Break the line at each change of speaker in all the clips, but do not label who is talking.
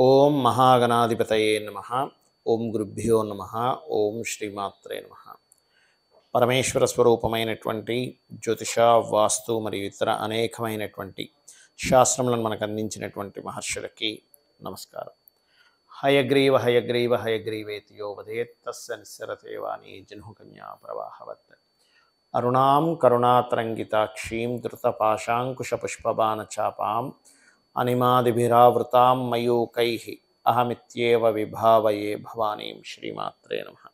ఓం మహాగణాధిపతయే నమః. ఓం గురుభ్యో నమః. ఓం శ్రీమాత్రే నమః. పరమేశ్వర స్వరూపమైనటువంటి జ్యోతిష, వాస్తు మరియు ఇతర అనేకమైనటువంటి శాస్త్రములను మనకు అందించినటువంటి మహర్షులకి నమస్కారం. హయగ్రీవ హయగ్రీవ హయగ్రీవేతి యో వదేత్ తస్య నిస్సరతే వాణి జహ్నుకన్యా ప్రవాహవత్. అరుణాం కరుణాతరంగితాక్షీం ధృతపాశాంకుశపుష్పబాణచాపాం అనిమాదిభిరావృతాం మయూకైః అహమిత్యేవ విభావయే భవానీం. శ్రీమాత్రే నమః.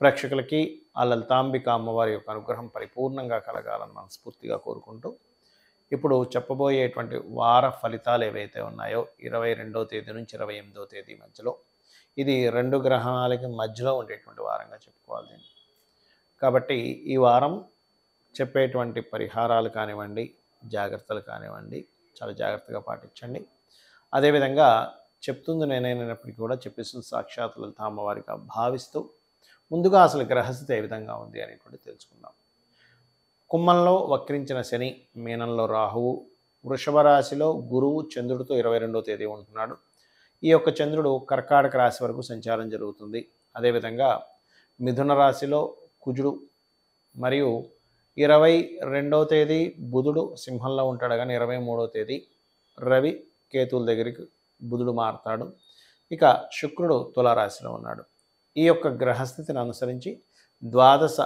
ప్రేక్షకులకి ఆ లలితాంబిక అమ్మవారి యొక్క అనుగ్రహం పరిపూర్ణంగా కలగాలని మనస్ఫూర్తిగా కోరుకుంటూ ఇప్పుడు చెప్పబోయేటువంటి వార ఫలితాలు ఏవైతే ఉన్నాయో 22వ తేదీ నుంచి 28వ తేదీ మధ్యలో, ఇది 2 గ్రహాలకి మధ్యలో ఉండేటువంటి వారంగా చెప్పుకోవాలి దీన్ని. కాబట్టి ఈ వారం చెప్పేటువంటి పరిహారాలు కానివ్వండి, జాగ్రత్తలు కానివ్వండి, చాలా జాగ్రత్తగా పాటించండి. అదేవిధంగా చెప్తుంది నేనైనప్పటికీ కూడా చెప్పేస్తుంది సాక్షాత్ లలిత అమ్మవారిగా భావిస్తూ ముందుగా అసలు గ్రహస్థితి ఏ విధంగా ఉంది అనేటువంటి తెలుసుకుందాం. కుంభంలో వక్రించిన శని, మీనంలో రాహువు, వృషభ రాశిలో గురువు చంద్రుడితో 22వ తేదీ ఉంటున్నాడు. ఈ యొక్క చంద్రుడు కర్కాటక రాశి వరకు సంచారం జరుగుతుంది. అదేవిధంగా మిథున రాశిలో కుజుడు మరియు 22వ తేదీ బుధుడు సింహంలో ఉంటాడు, కానీ 23వ తేదీ రవి కేతువుల దగ్గరికి బుధుడు మారుతాడు. ఇక శుక్రుడు తులారాశిలో ఉన్నాడు. ఈ యొక్క గ్రహస్థితిని అనుసరించి ద్వాదశ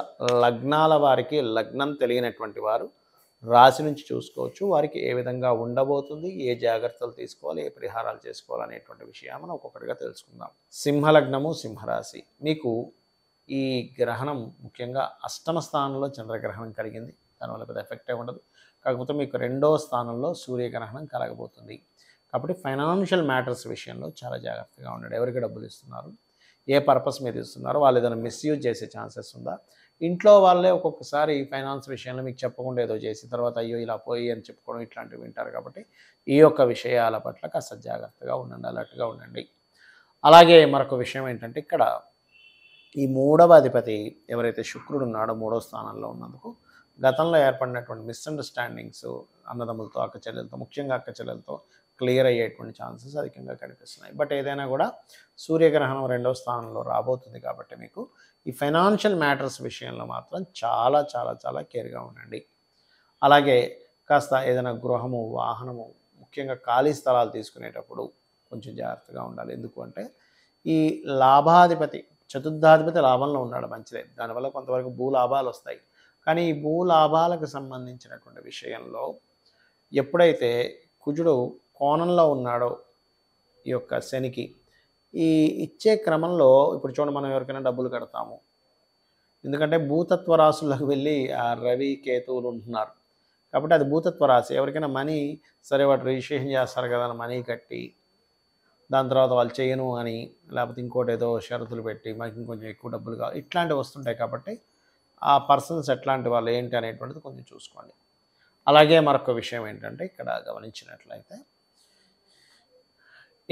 లగ్నాల వారికి లగ్నం తెలియనటువంటి వారు రాశి నుంచి చూసుకోవచ్చు. వారికి ఏ విధంగా ఉండబోతుంది, ఏ జాగ్రత్తలు తీసుకోవాలి, ఏ పరిహారాలు చేసుకోవాలి అనేటువంటి విషయాన్ని మనం ఒక్కొక్కటిగా తెలుసుకుందాం. సింహలగ్నము, సింహరాశి. మీకు ఈ గ్రహణం ముఖ్యంగా అష్టమ స్థానంలో చంద్రగ్రహణం కలిగింది. దానివల్ల పెద్ద ఎఫెక్టే ఉండదు. కాకపోతే మీకు 2వ స్థానంలో సూర్యగ్రహణం కలగబోతుంది. కాబట్టి ఫైనాన్షియల్ మ్యాటర్స్ విషయంలో చాలా జాగ్రత్తగా ఉండండి. ఎవరికి డబ్బులు ఇస్తున్నారు, ఏ పర్పస్ మీద ఇస్తున్నారు, వాళ్ళు ఏదైనా మిస్యూజ్ చేసే ఛాన్సెస్ ఉందా, ఇంట్లో వాళ్ళే ఒక్కొక్కసారి ఫైనాన్స్ విషయంలో మీకు చెప్పకుండా ఏదో చేసి తర్వాత అయ్యో ఇలా పోయి అని చెప్పుకోవడం ఇట్లాంటివి వింటారు. కాబట్టి ఈ యొక్క విషయాల పట్ల కాస్త జాగ్రత్తగా ఉండండి, అలర్ట్గా ఉండండి. అలాగే మరొక విషయం ఏంటంటే, ఇక్కడ ఈ 3వ అధిపతి ఎవరైతే శుక్రుడు ఉన్నాడో 3వ స్థానంలో ఉన్నందుకు గతంలో ఏర్పడినటువంటి మిస్అండర్స్టాండింగ్స్ అన్నదమ్ములతో, అక్కచెల్లెలతో, ముఖ్యంగా అక్కచెల్లెలతో క్లియర్ అయ్యేటువంటి ఛాన్సెస్ అధికంగా కనిపిస్తున్నాయి. బట్ ఏదైనా కూడా సూర్యగ్రహణం 2వ స్థానంలో రాబోతుంది కాబట్టి మీకు ఈ ఫైనాన్షియల్ మ్యాటర్స్ విషయంలో మాత్రం చాలా చాలా చాలా కేర్గా ఉండండి. అలాగే కాస్త ఏదైనా గృహము, వాహనము, ముఖ్యంగా ఖాళీ స్థలాలు తీసుకునేటప్పుడు కొంచెం జాగ్రత్తగా ఉండాలి. ఎందుకు అంటే ఈ లాభాధిపతి, చతుర్థాధిపతి లాభంలో ఉన్నాడు, మంచిదే. దానివల్ల కొంతవరకు భూలాభాలు వస్తాయి. కానీ ఈ భూలాభాలకు సంబంధించినటువంటి విషయంలో ఎప్పుడైతే కుజుడు కోణంలో ఉన్నాడో ఈ యొక్క శనికి, ఈ ఇచ్చే క్రమంలో ఇప్పుడు చూడండి, మనం ఎవరికైనా డబ్బులు కడతాము, ఎందుకంటే భూతత్వ రాశులకు వెళ్ళి ఆ రవి కేతువులు ఉంటున్నారు కాబట్టి అది భూతత్వ రాశి. ఎవరికైనా మనీ సరే వాటి రిజిస్ట్రేషన్ చేస్తారు కదా అని మనీ కట్టి దాని తర్వాత వాళ్ళు చేయను అని, లేకపోతే ఇంకోటి ఏదో షరతులు పెట్టి మాకు ఇంకొంచెం ఎక్కువ డబ్బులు కావాలి, ఇట్లాంటివి వస్తుంటాయి. కాబట్టి ఆ పర్సన్స్ ఎట్లాంటి వాళ్ళు ఏంటి అనేటువంటిది కొంచెం చూసుకోండి. అలాగే మరొక విషయం ఏంటంటే, ఇక్కడ గమనించినట్లయితే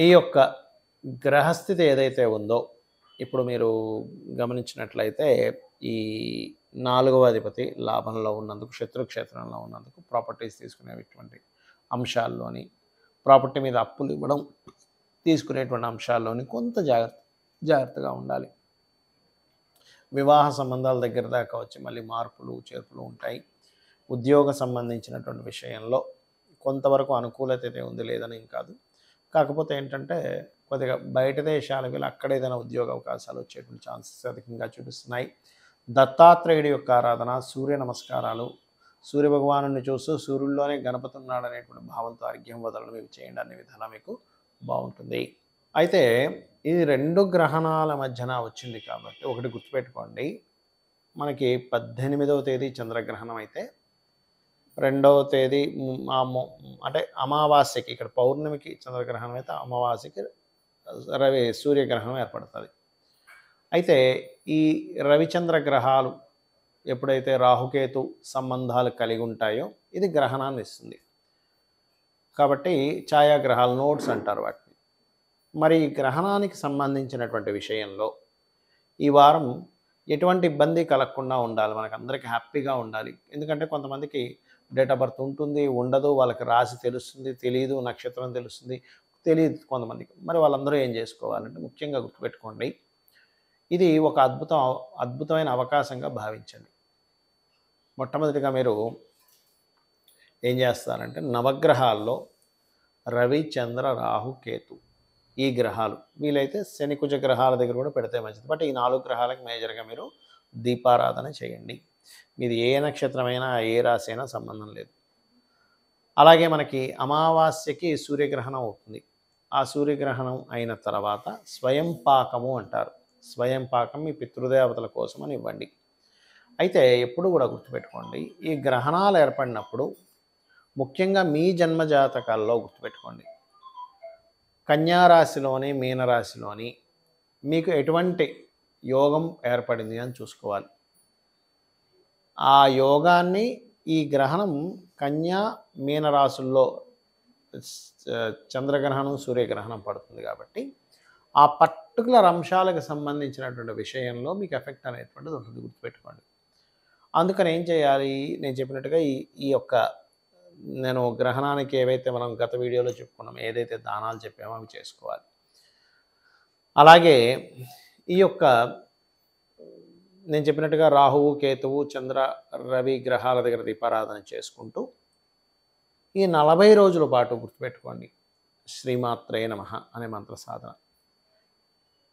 ఈ యొక్క గ్రహస్థితి ఏదైతే ఉందో, ఇప్పుడు మీరు గమనించినట్లయితే ఈ 4వ అధిపతి లాభంలో ఉన్నందుకు, శత్రుక్షేత్రంలో ఉన్నందుకు ప్రాపర్టీస్ తీసుకునేటువంటి అంశాల్లోని, ప్రాపర్టీ మీద అప్పులు ఇవ్వడం, తీసుకునేటువంటి అంశాల్లోని కొంత జాగ్రత్తగా ఉండాలి. వివాహ సంబంధాల దగ్గర దాకా వచ్చి మళ్ళీ మార్పులు చేర్పులు ఉంటాయి. ఉద్యోగ సంబంధించినటువంటి విషయంలో కొంతవరకు అనుకూలత అయితే ఉంది, లేదని కాదు. కాకపోతే ఏంటంటే కొద్దిగా బయట దేశాలకు వెళ్ళి అక్కడ ఏదైనా ఉద్యోగ అవకాశాలు వచ్చేటువంటి ఛాన్సెస్ అధికంగా చూపిస్తున్నాయి. దత్తాత్రేయుడి యొక్క ఆరాధన, సూర్య నమస్కారాలు, సూర్యభగవాను చూస్తూ సూర్యుల్లోనే గణపతి ఉన్నాడు అనేటువంటి భావంతో అర్ఘ్యం వదలడం ఇవి చేయండి, అనే విధానం మీకు బాగుంటుంది. అయితే ఇది 2 గ్రహణాల మధ్యన వచ్చింది కాబట్టి ఒకటి గుర్తుపెట్టుకోండి, మనకి 18వ తేదీ చంద్రగ్రహణం అయితే 2వ తేదీ అంటే అమావాస్యకి, ఇక్కడ పౌర్ణమికి చంద్రగ్రహణం అయితే అమావాస్యకి సూర్యగ్రహణం ఏర్పడుతుంది. అయితే ఈ రవిచంద్ర గ్రహాలు ఎప్పుడైతే రాహుకేతు సంబంధాలు కలిగి ఉంటాయో ఇది గ్రహణాన్ని ఇస్తుంది. కాబట్టి ఛాయాగ్రహాలు, నోట్స్ అంటారు వాటిని. మరి ఈ గ్రహణానికి సంబంధించినటువంటి విషయంలో ఈ వారం ఎటువంటి ఇబ్బంది కలగకుండా ఉండాలి, మనకు అందరికీ హ్యాపీగా ఉండాలి. ఎందుకంటే కొంతమందికి డేట్ ఆఫ్ బర్త్ ఉంటుంది, ఉండదు, వాళ్ళకి రాశి తెలుస్తుంది, తెలియదు, నక్షత్రం తెలుస్తుంది, తెలియదు కొంతమందికి. మరి వాళ్ళందరూ ఏం చేసుకోవాలంటే ముఖ్యంగా గుర్తుపెట్టుకోండి, ఇది ఒక అద్భుతమైన అవకాశంగా భావించండి. మొట్టమొదటిగా మీరు ఏం చేస్తారంటే నవగ్రహాల్లో రవి, చంద్ర, రాహు, కేతు ఈ గ్రహాలు, వీలైతే శని, కుజ గ్రహాల దగ్గర కూడా పెడితే మంచిది. బట్ ఈ 4 గ్రహాలకు మేజర్గా మీరు దీపారాధన చేయండి. మీది ఏ నక్షత్రమైనా ఏ రాశి అయినా సంబంధం లేదు. అలాగే మనకి అమావాస్యకి సూర్యగ్రహణం అవుతుంది. ఆ సూర్యగ్రహణం అయిన తర్వాత స్వయం పాకము అంటారు. స్వయం పాకం మీ పితృదేవతల కోసం అని ఇవ్వండి. అయితే ఎప్పుడు కూడా గుర్తుపెట్టుకోండి, ఈ గ్రహణాలు ఏర్పడినప్పుడు ముఖ్యంగా మీ జన్మ జాతకాల్లో గుర్తుపెట్టుకోండి, కన్యా రాశిలోని మీనరాశిలోని మీకు ఎటువంటి యోగం ఏర్పడింది అని చూసుకోవాలి. ఆ యోగాన్ని ఈ గ్రహణం కన్యా మీనరాశుల్లో చంద్రగ్రహణం, సూర్యగ్రహణం పడుతుంది కాబట్టి ఆ పర్టికులర్ అంశాలకు సంబంధించినటువంటి విషయంలో మీకు ఎఫెక్ట్ అనేటువంటిది ఉంటుంది, గుర్తుపెట్టుకోండి. అందుకని ఏం చేయాలి, నేను చెప్పినట్టుగా ఈ యొక్క నేను గ్రహణానికి ఏవైతే మనం గత వీడియోలో చెప్పుకున్నామో, ఏదైతే దానాలు చెప్పామో అవి చేసుకోవాలి. అలాగే ఈ యొక్క నేను చెప్పినట్టుగా రాహువు, కేతువు, చంద్ర, రవి గ్రహాల దగ్గర దీపారాధన చేసుకుంటూ ఈ 40 రోజుల పాటు గుర్తుపెట్టుకోండి శ్రీమాత్రే నమః అనే మంత్ర సాధన.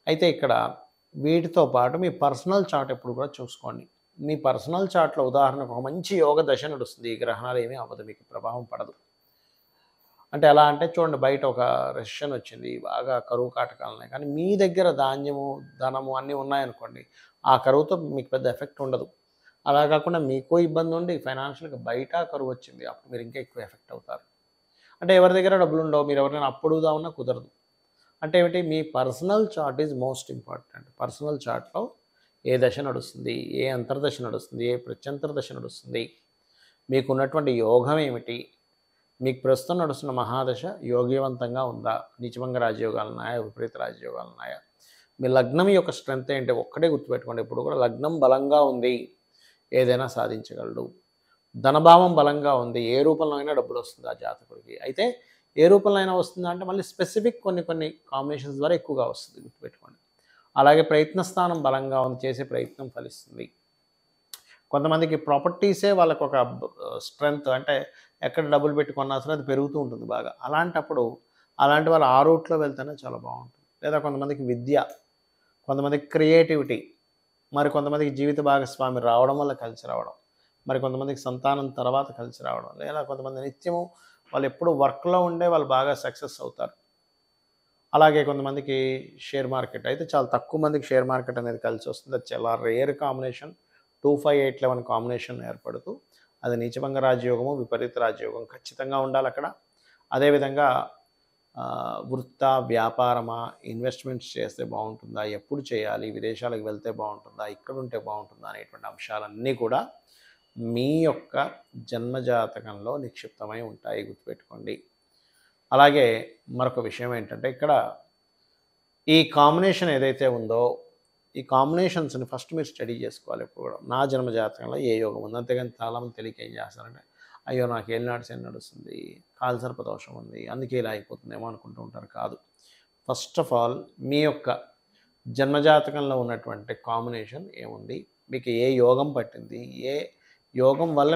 అయితే ఇక్కడ వీటితో పాటు మీ పర్సనల్ చార్ట్ ఎప్పుడు కూడా చూసుకోండి. మీ పర్సనల్ చార్ట్లో ఉదాహరణకు ఒక మంచి యోగ దశ నడుస్తుంది, ఈ గ్రహణాలు ఏమీ అవ్వదు, మీకు ప్రభావం పడదు. అంటే ఎలా అంటే చూడండి, బయట ఒక రెసిషన్ వచ్చింది, బాగా కరువు కాటకాలు ఉన్నాయి, కానీ మీ దగ్గర ధాన్యము, ధనము అన్నీ ఉన్నాయనుకోండి, ఆ కరువుతో మీకు పెద్ద ఎఫెక్ట్ ఉండదు. అలా కాకుండా మీకు ఇబ్బంది ఉండి ఫైనాన్షియల్గా బయట కరువు వచ్చింది, అప్పుడు మీరు ఇంకా ఎక్కువ ఎఫెక్ట్ అవుతారు. అంటే ఎవరి దగ్గర డబ్బులు ఉండవు, మీరు ఎవరైనా అప్పుడుదామన్నా కుదరదు. అంటే ఏమిటి, మీ personal chart is most important. Personal చార్ట్లో ఏ దశ నడుస్తుంది, ఏ అంతర్దశ నడుస్తుంది, ఏ ప్రత్యంతర దశ నడుస్తుంది, మీకు ఉన్నటువంటి యోగం ఏమిటి, మీకు ప్రస్తుతం నడుస్తున్న మహాదశ యోగ్యవంతంగా ఉందా, నీచభంగ రాజయోగాలు ఉన్నాయా, విపరీత రాజయోగాలు ఉన్నాయా, మీ లగ్నం యొక్క స్ట్రెంత్ ఏంటి ఒక్కటే గుర్తుపెట్టుకోండి. ఇప్పుడు కూడా లగ్నం బలంగా ఉంది, ఏదైనా సాధించగలడు. ధనభావం బలంగా ఉంది, ఏ రూపంలో అయినా డబ్బులు వస్తుంది ఆ జాతకుడికి. అయితే ఏ రూపంలో అయినా వస్తుందా అంటే మళ్ళీ స్పెసిఫిక్ కొన్ని కాంబినేషన్స్ ద్వారా ఎక్కువగా వస్తుంది, గుర్తుపెట్టుకోండి. అలాగే ప్రయత్న స్థానం బలంగా ఉంది, చేసే ప్రయత్నం ఫలిస్తుంది. కొంతమందికి ప్రాపర్టీసే వాళ్ళకు ఒక స్ట్రెంగ్త్, అంటే ఎక్కడ డబ్బులు పెట్టుకున్నా సరే అది పెరుగుతూ ఉంటుంది బాగా. అలాంటప్పుడు అలాంటి వాళ్ళు ఆ రూట్లో వెళ్తేనే చాలా బాగుంటుంది. లేదా కొంతమందికి విద్య, కొంతమందికి క్రియేటివిటీ, మరి కొంతమందికి జీవిత భాగస్వామి రావడం వల్ల కలిసి రావడం, మరి కొంతమందికి సంతానం తర్వాత కలిసి రావడం, లేదా కొంతమంది నిత్యము వాళ్ళు ఎప్పుడు వర్క్లో ఉండే వాళ్ళు బాగా సక్సెస్ అవుతారు. అలాగే కొంతమందికి షేర్ మార్కెట్, అయితే చాలా తక్కువ మందికి షేర్ మార్కెట్ అనేది కలిసి వస్తుంది. అది చాలా రేర్ కాంబినేషన్. 25, 8, 11 కాంబినేషన్ ఏర్పడుతూ అది నీచభంగ రాజయోగము, విపరీత రాజయోగం ఖచ్చితంగా ఉండాలి అక్కడ. అదేవిధంగా వృత్తా, వ్యాపారమా, ఇన్వెస్ట్మెంట్స్ చేస్తే బాగుంటుందా, ఎప్పుడు చేయాలి, విదేశాలకు వెళ్తే బాగుంటుందా, ఇక్కడ ఉంటే బాగుంటుందా అనేటువంటి అంశాలన్నీ కూడా మీ యొక్క జన్మజాతకంలో నిక్షిప్తమై ఉంటాయి, గుర్తుపెట్టుకోండి. అలాగే మరొక విషయం ఏంటంటే, ఇక్కడ ఈ కాంబినేషన్ ఏదైతే ఉందో ఈ కాంబినేషన్స్ని ఫస్ట్ మీరు స్టడీ చేసుకోవాలి ఎప్పుడు కూడా. నా జన్మ జాతకంలో ఏ యోగం ఉంది, అంతేగాని చాలామంది తెలియక ఏం చేస్తారంటే, అయ్యో నాకు ఏలినాడు శని నడుస్తుంది, కాలసర్ప దోషం ఉంది, అందుకే ఇలా అయిపోతుందేమో అనుకుంటూ ఉంటారు. కాదు, ఫస్ట్ ఆఫ్ ఆల్ మీ యొక్క జన్మజాతకంలో ఉన్నటువంటి కాంబినేషన్ ఏముంది, మీకు ఏ యోగం పట్టింది, ఏ యోగం వల్ల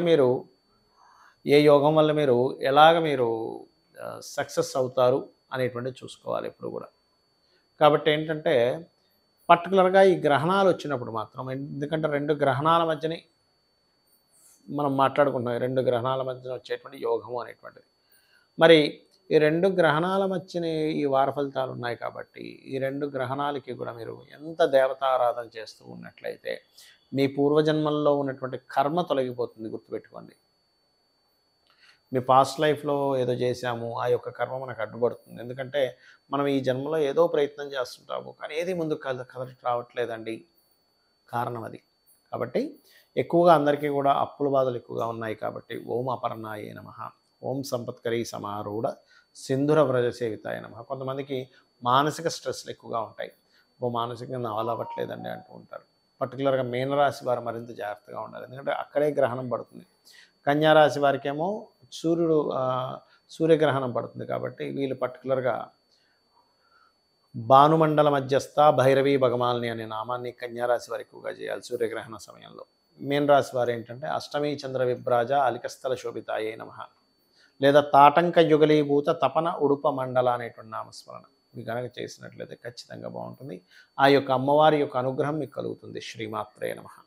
మీరు ఎలాగ మీరు సక్సెస్ అవుతారు అనేటువంటిది చూసుకోవాలి ఎప్పుడు కూడా. కాబట్టి ఏంటంటే పర్టికులర్గా ఈ గ్రహణాలు వచ్చినప్పుడు మాత్రం, ఎందుకంటే 2 గ్రహణాల మధ్యని మనం మాట్లాడుకుంటున్నాం, 2 గ్రహణాల మధ్యన వచ్చేటువంటి యోగము అనేటువంటిది. మరి ఈ 2 గ్రహణాల మధ్యని ఈ వార ఫలితాలు ఉన్నాయి కాబట్టి ఈ 2 గ్రహణాలకి కూడా మీరు ఎంత దేవతారాధన చేస్తూ ఉన్నట్లయితే మీ పూర్వజన్మల్లో ఉన్నటువంటి కర్మ తొలగిపోతుంది, గుర్తుపెట్టుకోండి. మీ పాస్ట్ లైఫ్లో ఏదో చేశాము, ఆ యొక్క కర్మ మనకు అడ్డుపడుతుంది. ఎందుకంటే మనం ఈ జన్మలో ఏదో ప్రయత్నం చేస్తుంటాము, కానీ ఏది ముందుకు కదలికి రావట్లేదండి, కారణం అది. కాబట్టి ఎక్కువగా అందరికీ కూడా అప్పుల బాధలు ఎక్కువగా ఉన్నాయి కాబట్టి ఓం అపర్ణాయే నమః, ఓం సంపత్కరీ సమారూఢ సింధుర వ్రజ సేవితాయ నమః. కొంతమందికి మానసిక స్ట్రెస్లు ఎక్కువగా ఉంటాయి, మానసికంగా నవలవ్వట్లేదండి అంటూ ఉంటారు. పర్టికులర్గా మీనరాశి వారు మరింత జాగ్రత్తగా ఉండాలి, ఎందుకంటే అక్కడే గ్రహణం పడుతుంది. కన్యారాశి వారికేమో సూర్యగ్రహణం పడుతుంది కాబట్టి వీళ్ళు పర్టికులర్గా భానుమండల మధ్యస్థ భైరవీ భగమాలిని అనే నామాన్ని కన్యారాశి వారు ఎక్కువగా చేయాలి సూర్యగ్రహణ సమయంలో. మీన రాశి వారు ఏంటంటే అష్టమి చంద్ర విభ్రాజ అలికస్థల శోభితాయే నమః లేదా తాటంక యుగలీభూత తపన ఉడుప మండల అనేటువంటి నామస్మరణ మీకు కనుక చేసినట్లయితే ఖచ్చితంగా బాగుంటుంది. ఆ యొక్క అమ్మవారి యొక్క అనుగ్రహం మీకు కలుగుతుంది. శ్రీమాత్రే నమః.